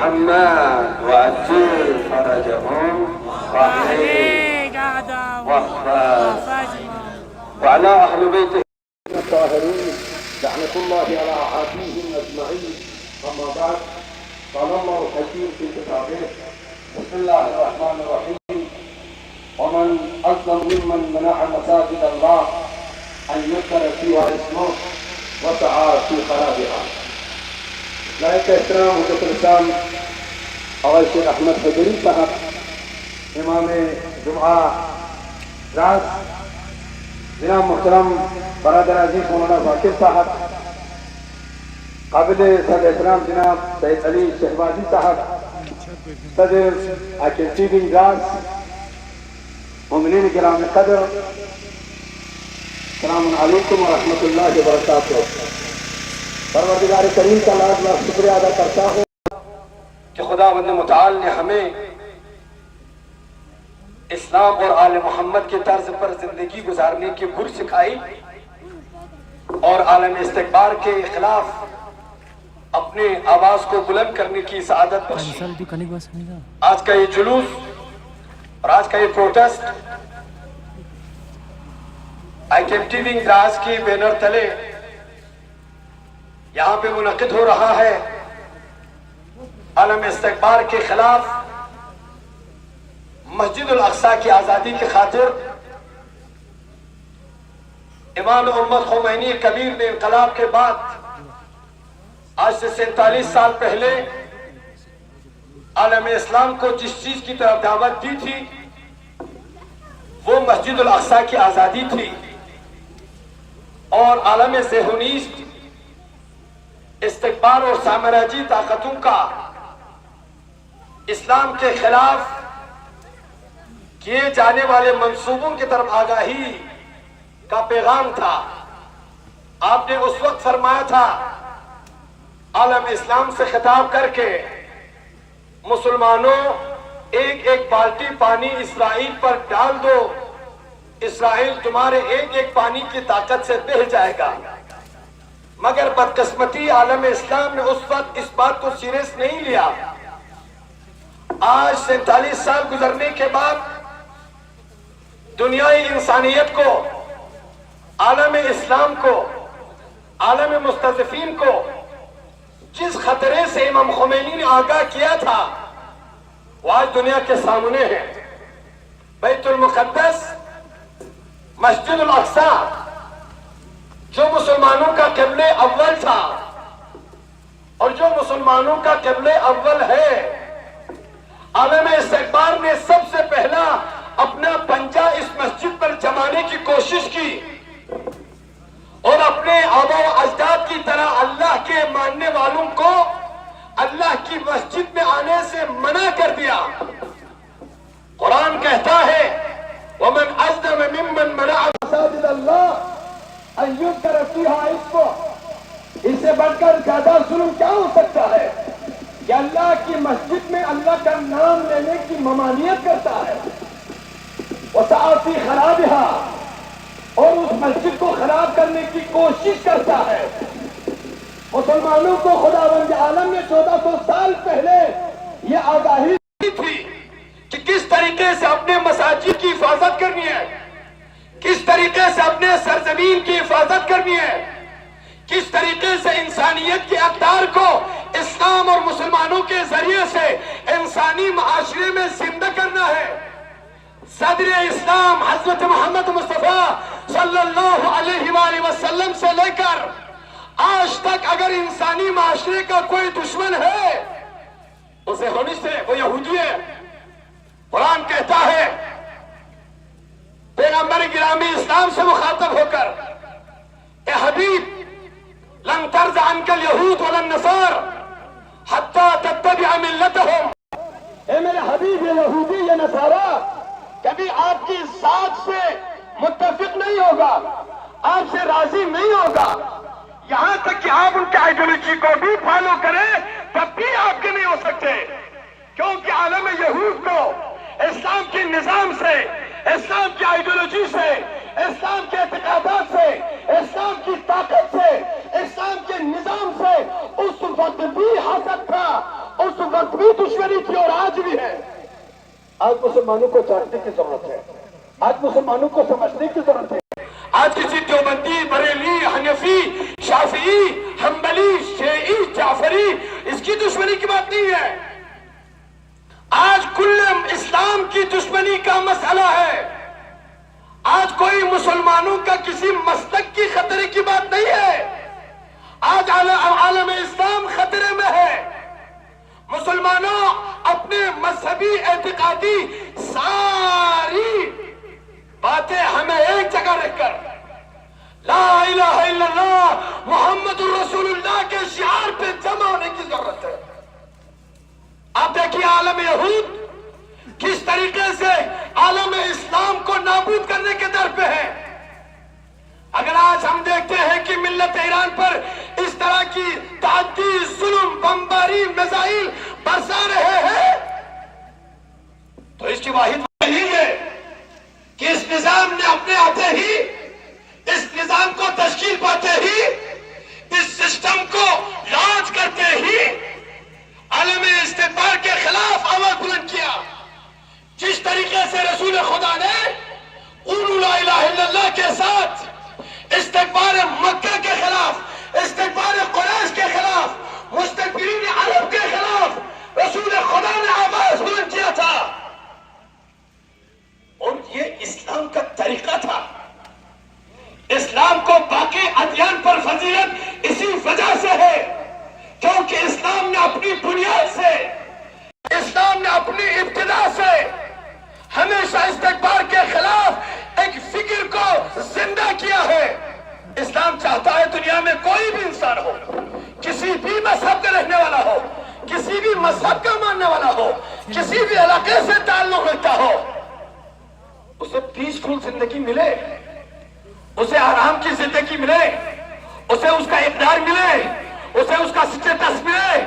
محمد وعجل فرجهم واحفظ وعلى أهل بيته الطاهرين لعنة الله على أعاديهم أجمعين. أما بعد، قال الله الحكيم في كتابه: بسم الله الرحمن الرحيم. ومن أظلم ممن منع مساجد الله أن يذكر فيها اسمه وسعى في خرابها. لائق احترام حضرت الاسلام اول شیخ احمد حجری صاحب، امام جمعہ راز، جناب محترم برادر عزیز مولانا ذاکر صاحب، قابل صدر احترام جناب سید علی شہبازی صاحب، صدر اکیڈمی راز، مومنین کرام قدر، السلام علیکم ورحمۃ اللہ وبرکاتہ۔ پروردگار کریم کا لاکھ لاکھ شکریہ ادا کرتا ہوں کہ خداوند متعال نے ہمیں اسلام اور آل محمد کے طرز پر زندگی گزارنے کی گر سکھائی اور عالم استکبار کے خلاف اپنے آواز کو بلند کرنے کی سعادت بخشی۔ آج کا یہ جلوس اور آج کا یہ پروٹیسٹ IKMT ونگ راز کی بینر تلے یہاں پہ منعقد ہو رہا ہے عالم استکبار کے خلاف، مسجد الاقصی کی آزادی کی خاطر۔ امام امت خمینی کبیر نے انقلاب کے بعد آج سے 47 سال پہلے عالم اسلام کو جس چیز کی طرف دعوت دی تھی وہ مسجد الاقصی کی آزادی تھی، اور عالم صہیونیسٹ استکبار اور سامراجی طاقتوں کا اسلام کے خلاف کیے جانے والے منصوبوں کی طرف آگاہی کا پیغام تھا۔ آپ نے اس وقت فرمایا تھا عالم اسلام سے خطاب کر کے، مسلمانوں ایک ایک بالٹی پانی اسرائیل پر ڈال دو، اسرائیل تمہارے ایک ایک پانی کی طاقت سے بہہ جائے گا۔ مگر بدقسمتی عالم اسلام نے اس وقت اس بات کو سیریس نہیں لیا۔ آج 47 سال گزرنے کے بعد دنیای انسانیت کو، عالم اسلام کو، عالم مستضعفین کو جس خطرے سے امام خمینی نے آگاہ کیا تھا وہ آج دنیا کے سامنے ہے۔ بیت المقدس، مسجد الاقصی جو مسلمانوں کا قبلہ اول تھا اور جو مسلمانوں کا قبلہ اول ہے، عالم استکبار نے سب سے پہلا اپنا پنجہ اس مسجد پر جمانے کی کوشش کی اور اپنے آبا و اجداد کی طرح اللہ کے ماننے والوں کو اللہ کی مسجد میں آنے سے منع کر دیا۔ قرآن کہتا ہے وَمَنْ أَظْلَمَ مِمَّنْ مَنَعَ مَسَاجِدَ اللَّهِ أَن يُذْكَرَ فِيهَا اسْمُهُ۔ اس سے بڑھ کر زیادہ ظلم کیا ہو سکتا ہے کہ اللہ کی مسجد میں اللہ کا نام لینے کی ممانعت کرتا ہے، وَسَعَى فِي خَرَابِهَا، اور اس مسجد کو خراب کرنے کی کوشش کرتا ہے۔ مسلمانوں کو خداوند عالم نے 1400 سال پہلے یہ آگاہی دی تھی کہ کس طریقے سے اپنے مساجد کی حفاظت کرنی ہے، کس طریقے سے اپنے سرزمین کی حفاظت کرنی ہے، کس طریقے سے انسانیت کے اقدار کو اسلام اور مسلمانوں کے ذریعے سے انسانی معاشرے میں زندہ کرنا ہے۔ صدر اسلام حضرت محمد مصطفیٰ صلی اللہ علیہ وآلہ وسلم سے لے کر آج تک اگر انسانی معاشرے کا کوئی دشمن ہے اسے ہونی سے وہ یہودی ہے۔ قرآن کہتا ہے پیغمبر گرامی اسلام سے مخاطب ہو کر، اے حبیب لن ترضى عنك اليهود ولا النصارى حتى تتبع ملتهم، اے میرے حبیب یہ یہودی یہ نصارہ کبھی آپ کی ذات سے متفق نہیں ہوگا، آپ سے راضی نہیں ہوگا، یہاں تک کہ آپ ان کے آئیڈیالوجی کو بھی فالو کریں تب بھی آپ کے نہیں ہو سکتے، کیونکہ عالم یہود کو اسلام کے نظام سے، اسلام کی آئیڈیالوجی سے، اسلام کے اعتقادات سے، اسلام کی طاقت سے، اسلام کے نظام سے اس وقت بھی حسد تھا، اس وقت بھی دشمنی تھی اور آج بھی ہے. آج مسلمانوں کو جاننے کی ضرورت ہے, آج مسلمانوں کو سمجھنے کی ضرورت ہے. آج کسی دیوبندی, بریلی, حنفی, شافعی, حنبلی, شیعی, جعفری اس کی دشمنی کی بات نہیں ہے. آج کل اسلام کی دشمنی کا مسئلہ ہے. آج کوئی مسلمانوں کا کسی مسلک کی خطرے کی بات نہیں ہے. آج عالم اسلام خطرے میں ہے. مسلمانوں اپنے مذہبی اعتقادی ساری باتیں ہمیں ایک جگہ رکھ کر لا الہ الا اللہ محمد الرسول اللہ کے شعار پہ جمع ہونے کی ضرورت ہے. آپ دیکھیے عالم یہود کس طریقے سے عالم اسلام کو نابود کرنے کے در پہ ہے. اگر آج ہم دیکھتے ہیں کہ ملت ایران پر اس طرح کی تعدی, ظلم, بمباری, میزائل برسا رہے ہیں تو اس کی واحد وجہ یہی ہے کہ اس نظام نے اپنے آتے ہی, اس نظام کو تشکیل پاتے ہی, اس سسٹم کو لانچ کرتے ہی عالم استکبار کے خلاف آواز بلند کیا. جس طریقے سے رسول خدا نے قولوا لا الہ الا اللہ کے ساتھ استکبار مکہ کے خلاف, استکبار قریش کے خلاف, مستکبرین عرب کے خلاف رسول خدا نے آواز بلند کیا تھا. اور یہ اسلام کا طریقہ تھا. اسلام کو باقی ادیان پر فضیلت اسی وجہ سے ہے کیونکہ اسلام نے اپنی بنیاد سے, اسلام نے اپنی ابتدا سے ہمیشہ استکبار کے خلاف ایک فکر کو زندہ کیا ہے. اسلام چاہتا ہے دنیا میں کوئی بھی انسان ہو, کسی بھی مذہب کا رہنے والا ہو, کسی بھی مذہب کا ماننے والا ہو, کسی بھی علاقے سے تعلق رکھتا ہو, اسے پیسفل زندگی ملے, اسے آرام کی زندگی ملے, اسے اس کا اقدار ملے, اسے اس کا اسٹیٹس ملے,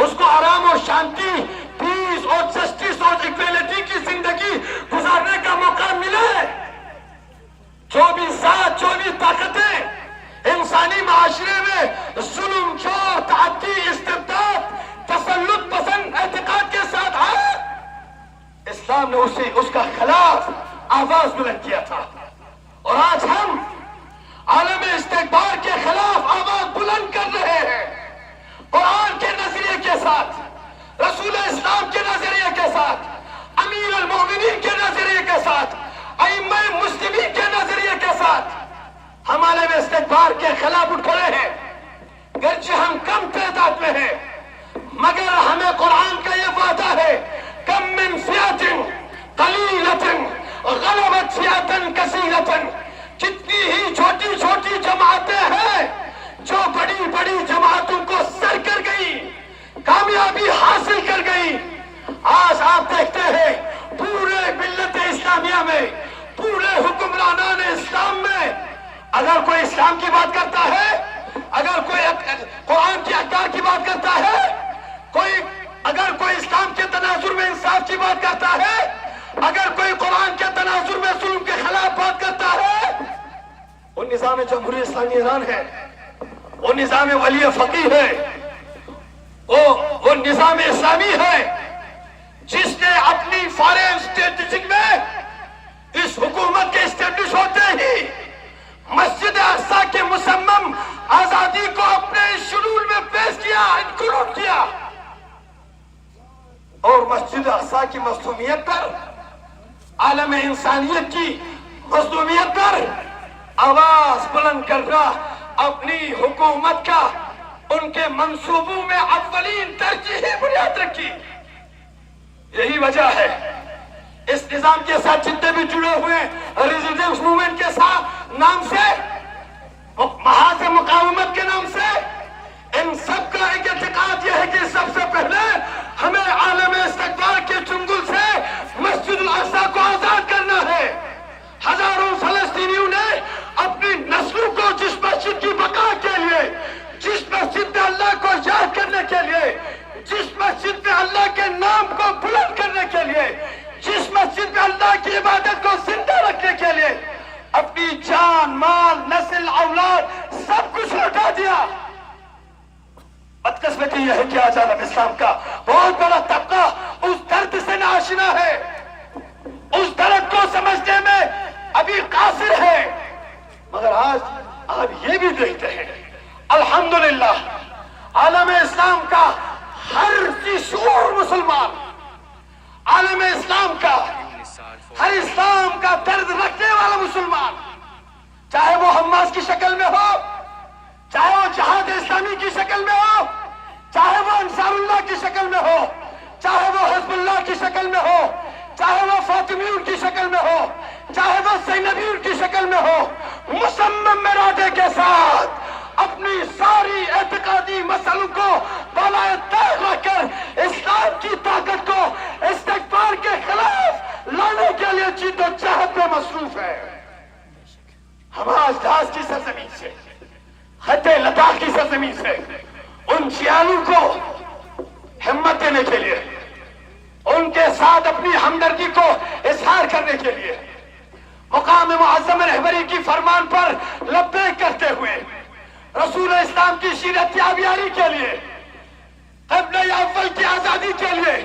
اس کو آرام اور شانتی, پیس اور جسٹس اور ایکویلٹی کی زندگی گزارنے کا موقع ملے. جو بھی طاقتیں انسانی معاشرے میں ظلم, چور, تعدی, استبداد, تسلط پسند اعتقاد کے ساتھ آئے, اسلام نے اس کا خلاف آواز بلند کیا تھا. اور آج ہم عالم استکبار کے خلاف آواز بلند کر رہے ہیں قرآن کے نظریے کے ساتھ, رسول اسلام کے نظریے کے ساتھ, امیر المومنین کے نظریے کے ساتھ, ائمہ مسلمین کے نظریے کے ساتھ ہم عالم استکبار کے خلاف اٹھ کھڑے ہیں. گرچہ ہم کم تعداد میں ہیں مگر ہمیں قرآن کا یہ وعدہ ہے کم من فئۃ قلیلۃ غلبت فئۃ کثیرۃ. کتنی ہی چھوٹی چھوٹی جماعتیں ہیں جو بڑی بڑی جماعتوں کو سر کر گئی, کامیابی حاصل کر گئی. آج آپ دیکھتے ہیں پورے ملت اسلامیہ میں, پورے حکمرانان اسلام میں اگر کوئی اسلام کی بات کرتا ہے, اگر کوئی قرآن کے احکام کی بات کرتا ہے, اگر کوئی اسلام کے تناظر میں انصاف کی بات کرتا ہے, اگر کوئی قرآن کے تناظر میں ظلم کے خلاف بات کرتا ہے, وہ نظام جمہوری اسلامی ایران ہے, وہ نظام ولی فقیہ ہے, وہ نظام اسلامی ہے جس نے اپنی فارن اسٹریٹجک میں اس حکومت کے اسٹیبلش ہوتے ہی مسجد اقصی کے مصمم آزادی کو اپنے شیڈول میں پیش کیا, انکلوڈ کیا, اور مسجد اقصی کی مظلومیت پر, عالم انسانیت کی مظلومیت پر آواز بلند کرنا اپنی حکومت کا ان کے منصوبوں میں اولین ترجیحی بنیاد رکھی. یہی وجہ ہے اس نظام کے ساتھ جتنے بھی جڑے ہوئے ریزیڈنس موومنٹ کے ساتھ نام سے, محاذ مقاومت کے نام سے, ان سب کا ایک اعتقاد یہ ہے کہ سب سے پہلے ہمیں عالم استکبار کے چنگل سے مسجد الاقصی کو آزاد کرنا ہے. ہزاروں فلسطینیوں نے اپنی نسلوں کو جس مسجد کی بقا کے لیے, جس مسجد میں اللہ کو یاد کرنے کے لیے, جس مسجد میں اللہ کے نام کو بلند کرنے کے لیے, جس مسجد میں اللہ کی عبادت کو زندہ رکھنے کے لیے اپنی جان, مال, نسل, اولاد سب کچھ لوٹا دیا. بدقسمتی یہ ہے کہ آج عالم اسلام کا بہت بہت بڑا طبقہ اس درد سے ناشنا ہے، اس درد کو سمجھنے میں ابھی قاصر ہے، مگر آج آپ یہ بھی دیکھتے ہیں الحمدللہ عالم اسلام کا ہر شعور مسلمان، عالم اسلام کا ہر اسلام کا درد رکھنے والا مسلمان، چاہے وہ حماس کی شکل میں ہو، چاہے وہ جہاد اسلامی کی شکل میں ہو، چاہے وہ انصار اللہ کی شکل میں ہو، چاہے وہ حزب اللہ کی شکل میں ہو، چاہے وہ فاطمیون کی شکل میں ہو، چاہے وہ زینبیون کی شکل میں ہو، مصمم ارادے کے ساتھ اپنی ساری اعتقادی مسائل کو بالائے طاق رکھ کر اسلام کی طاقت کو استکبار کے خلاف لانے کے لیے جیت و جہد میں مصروف ہے۔ حماس جہاز کی سرزمین سے، خط لداخ کی سرزمین سے ان شیعوں کو ہمت دینے کے لیے، ان کے ساتھ اپنی ہمدردی کو اظہار کرنے کے لیے، مقام معظم رہبری کی فرمان پر لبیک کرتے ہوئے، رسول اسلام کی سیرت یابیاری کے لیے، قبلہ اول کی آزادی کے لیے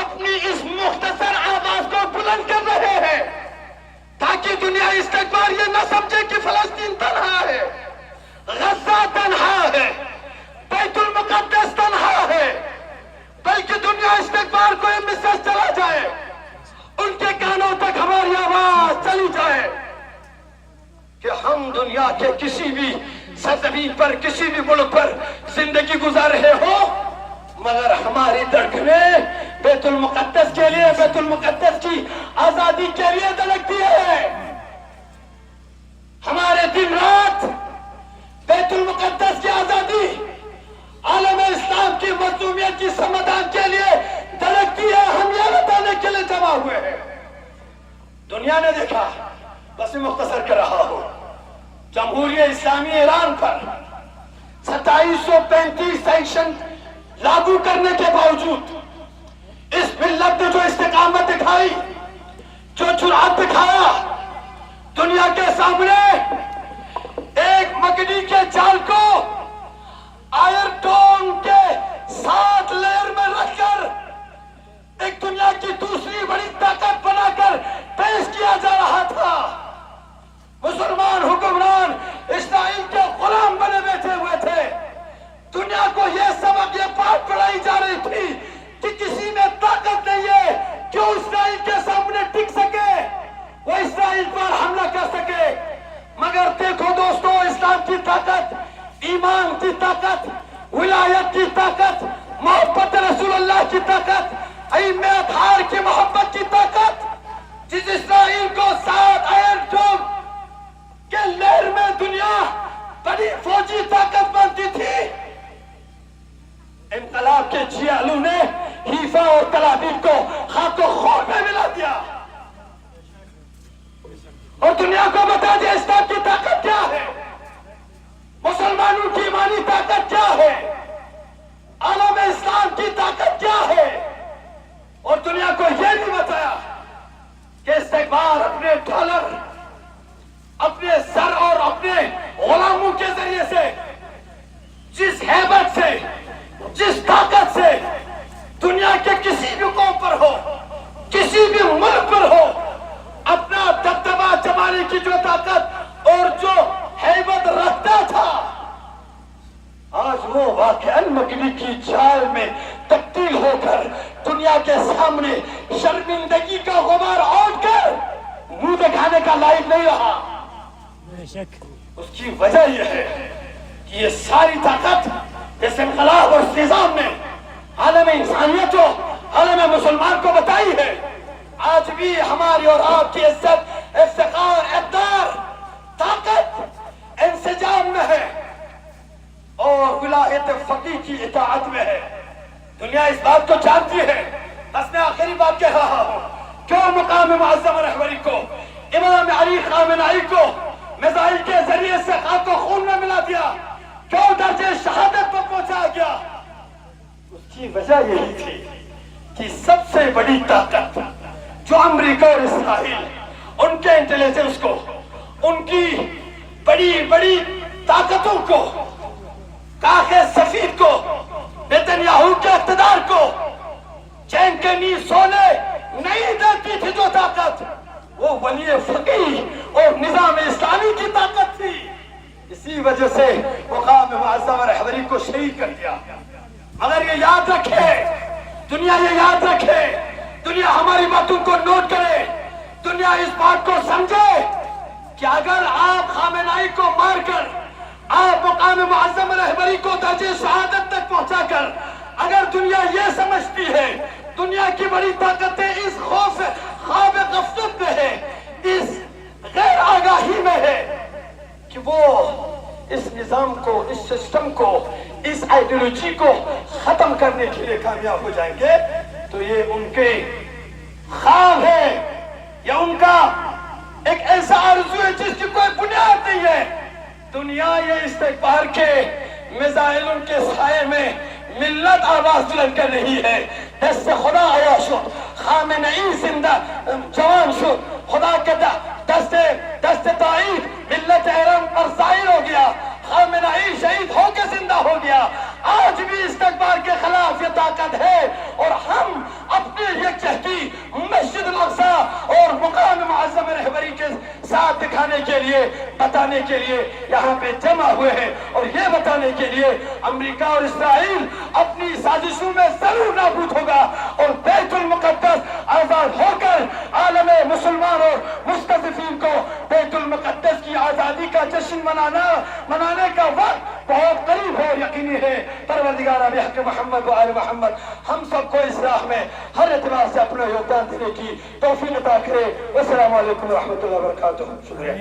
اپنی اس مختصر آواز کو بلند کر رہے ہیں، تاکہ دنیا استکبار یہ نہ سمجھے کہ فلسطین تنہا ہے، غزہ تنہا ہے، بیت المقدس تنہا ہے، بلکہ دنیا استکبار کو یہ میسج چلا جائے، ان کے کانوں تک ہماری آواز چلی جائے کہ ہم دنیا کے کسی بھی سرزمین پر، کسی بھی ملک پر زندگی گزار رہے ہو، مگر ہماری دھڑکنیں بیت المقدس کے لیے، بیت المقدس کی آزادی کے لیے دھڑکتی ہے۔ ہمارے دن رات بیت المقدس کی آزادی، عالم اسلام کی مظلومیت کی سمادھان کے لیے دھڑکتی ہے۔ ہم یہ بتانے کے لیے جمع ہوئے ہیں۔ دنیا نے دیکھا، بس میں مختصر کر رہا ہوں، جمہوریہ اسلامی ایران پر 2735 سینکشن لاگو کرنے کے باوجود اس ملت نے جو استقامت دکھائی، جو جرأت دکھایا، دنیا کے سامنے ایک مکڑی کے جال کو آئر ٹون کے 7 لیئر میں رکھ کر ایک دنیا کی دوسری بڑی طاقت بنا کر پیش کیا جا رہا تھا۔ مسلمان حکمران اسرائیل کے غلام بنے بیٹھے ہوئے تھے۔ دنیا کو یہ سبق، یہ بات پڑھائی جا رہی تھی کہ کسی میں طاقت نہیں ہے کہ اسرائیل کے سامنے ٹک سکے، وہ اسرائیل پر حملہ کر سکے۔ مگر دیکھو دوستو، اسلام کی طاقت، ایمان کی طاقت، ولایت کی طاقت، محبت رسول اللہ کی طاقت، ائمہ اطہار کی محبت کی طاقت، جس اسرائیل کو 7 آئرن ڈوم کے لہر میں دنیا بڑی فوجی طاقت بنتی تھی، انقلاب کے جیالو نے حیفا اور تل ابیب کو خاک و خون میں ملا دیا اور دنیا کو بتا دیا اسلام کی طاقت کیا ہے، مسلمانوں کی ایمانی طاقت کیا ہے، عالم اسلام کی طاقت کیا ہے، اور دنیا کو یہ بھی بتایا کہ استکبار اپنے ڈالر، اپنے سر اور اپنے غلاموں کے ذریعے سے جس ہیبت سے، جس طاقت سے دنیا کے کسی بھی قوم پر ہو، کسی بھی ملک پر ہو، اپنا دبدبہ جمانے کی جو طاقت اور جو ہیبت رکھتا تھا، آج وہ واقعاً مکڑی کی جال میں تبدیل ہو کر دنیا کے سامنے شرمندگی کا غبار اوڑھ کر منہ دکھانے کا لائق نہیں رہا۔ اس کی وجہ یہ ہے کہ یہ ساری طاقت اس انقلاب اور اس نظام نے عالم انسانیت کو، عالم مسلمان کو بتائی ہے۔ آج بھی ہماری اور آپ کی عزت، افتخار، اقدار، طاقت انسجام میں ہے اور ولایت فقیہ کی اطاعت میں ہے۔ دنیا اس بات کو جانتی ہے۔ بس میں آخری بات کہہ رہا ہوں، کیوں مقام معظم رہبری کو، امام علی خامنہئی کو میزائل کے ذریعے سے خاک و خون میں ملا دیا، کیوں درجے شہادت پر پہنچا گیا؟ اس کی وجہ یہی تھی کہ سب سے بڑی طاقت جو امریکہ اور اسرائیل، ان کے انٹیلیجنس کو، ان کی بڑی بڑی طاقتوں کو، کاخ سفید کو، نیتن یاہو کے اقتدار کو ولی فقیہ اور نظام اسلامی کی طاقت تھی. اسی وجہ سے مقام معظم رہبری کو شہید کر دیا. مگر یہ یاد رکھے, دنیا یہ یاد رکھے, دنیا ہماری باتوں کو نوٹ کرے, دنیا اس بات کو سمجھے کہ اگر آپ خامنہئی کو مار کر, آپ مقام معظم رہبری کو درجہ شہادت تک پہنچا کر, اگر دنیا یہ سمجھتی ہے, دنیا کی بڑی طاقتیں اس خوف خواب غفلت میں ہے, اس غیر آگاہی میں ہے کہ وہ اس نظام کو, اس سسٹم کو, اس آئیڈیولوجی کو ختم کرنے کے لیے کامیاب ہو جائیں گے, تو یہ ان کے خواب ہے یا ان کا ایک ایسا آرزو ہے جس کی کوئی بنیاد نہیں ہے. دنیا یہ استکبار کے میزائلوں کے سائے میں ملت آواز بلند کر رہی ہے. دست خدا آیا شد, خامنہئی زندہ جوان شد, خدا کے دست تائید ملت ایران پر ظاہر ہو گیا, خامنہئی شہید ہو کے زندہ ہو گیا. آج بھی استکبار کے خلاف یہ طاقت ہے, اور ہم اپنے یکجہتی مسجد الاقصی اور مقام معظم رہبری کے ساتھ دکھانے کے لیے, بتانے کے لیے یہاں پہ جمع ہوئے ہیں, اور یہ بتانے کے لیے امریکہ اور اسرائیل اپنی سازشوں میں ضرور نابود ہوگا, اور بیت المقدس آزاد ہو کر عالم مسلمان اور مستضعفین کو بیت المقدس کی آزادی کا جشن منانے کا وقت بہت قریب ہے اور یقینی ہے. پروردگار بحق محمد و آل محمد ہم سب کو اس راہ میں ہر اعتبار سے اپنا یوگدان دینے کی توفیق عطا کرے. والسلام علیکم ورحمۃ اللہ وبرکاتہ. شکریہ.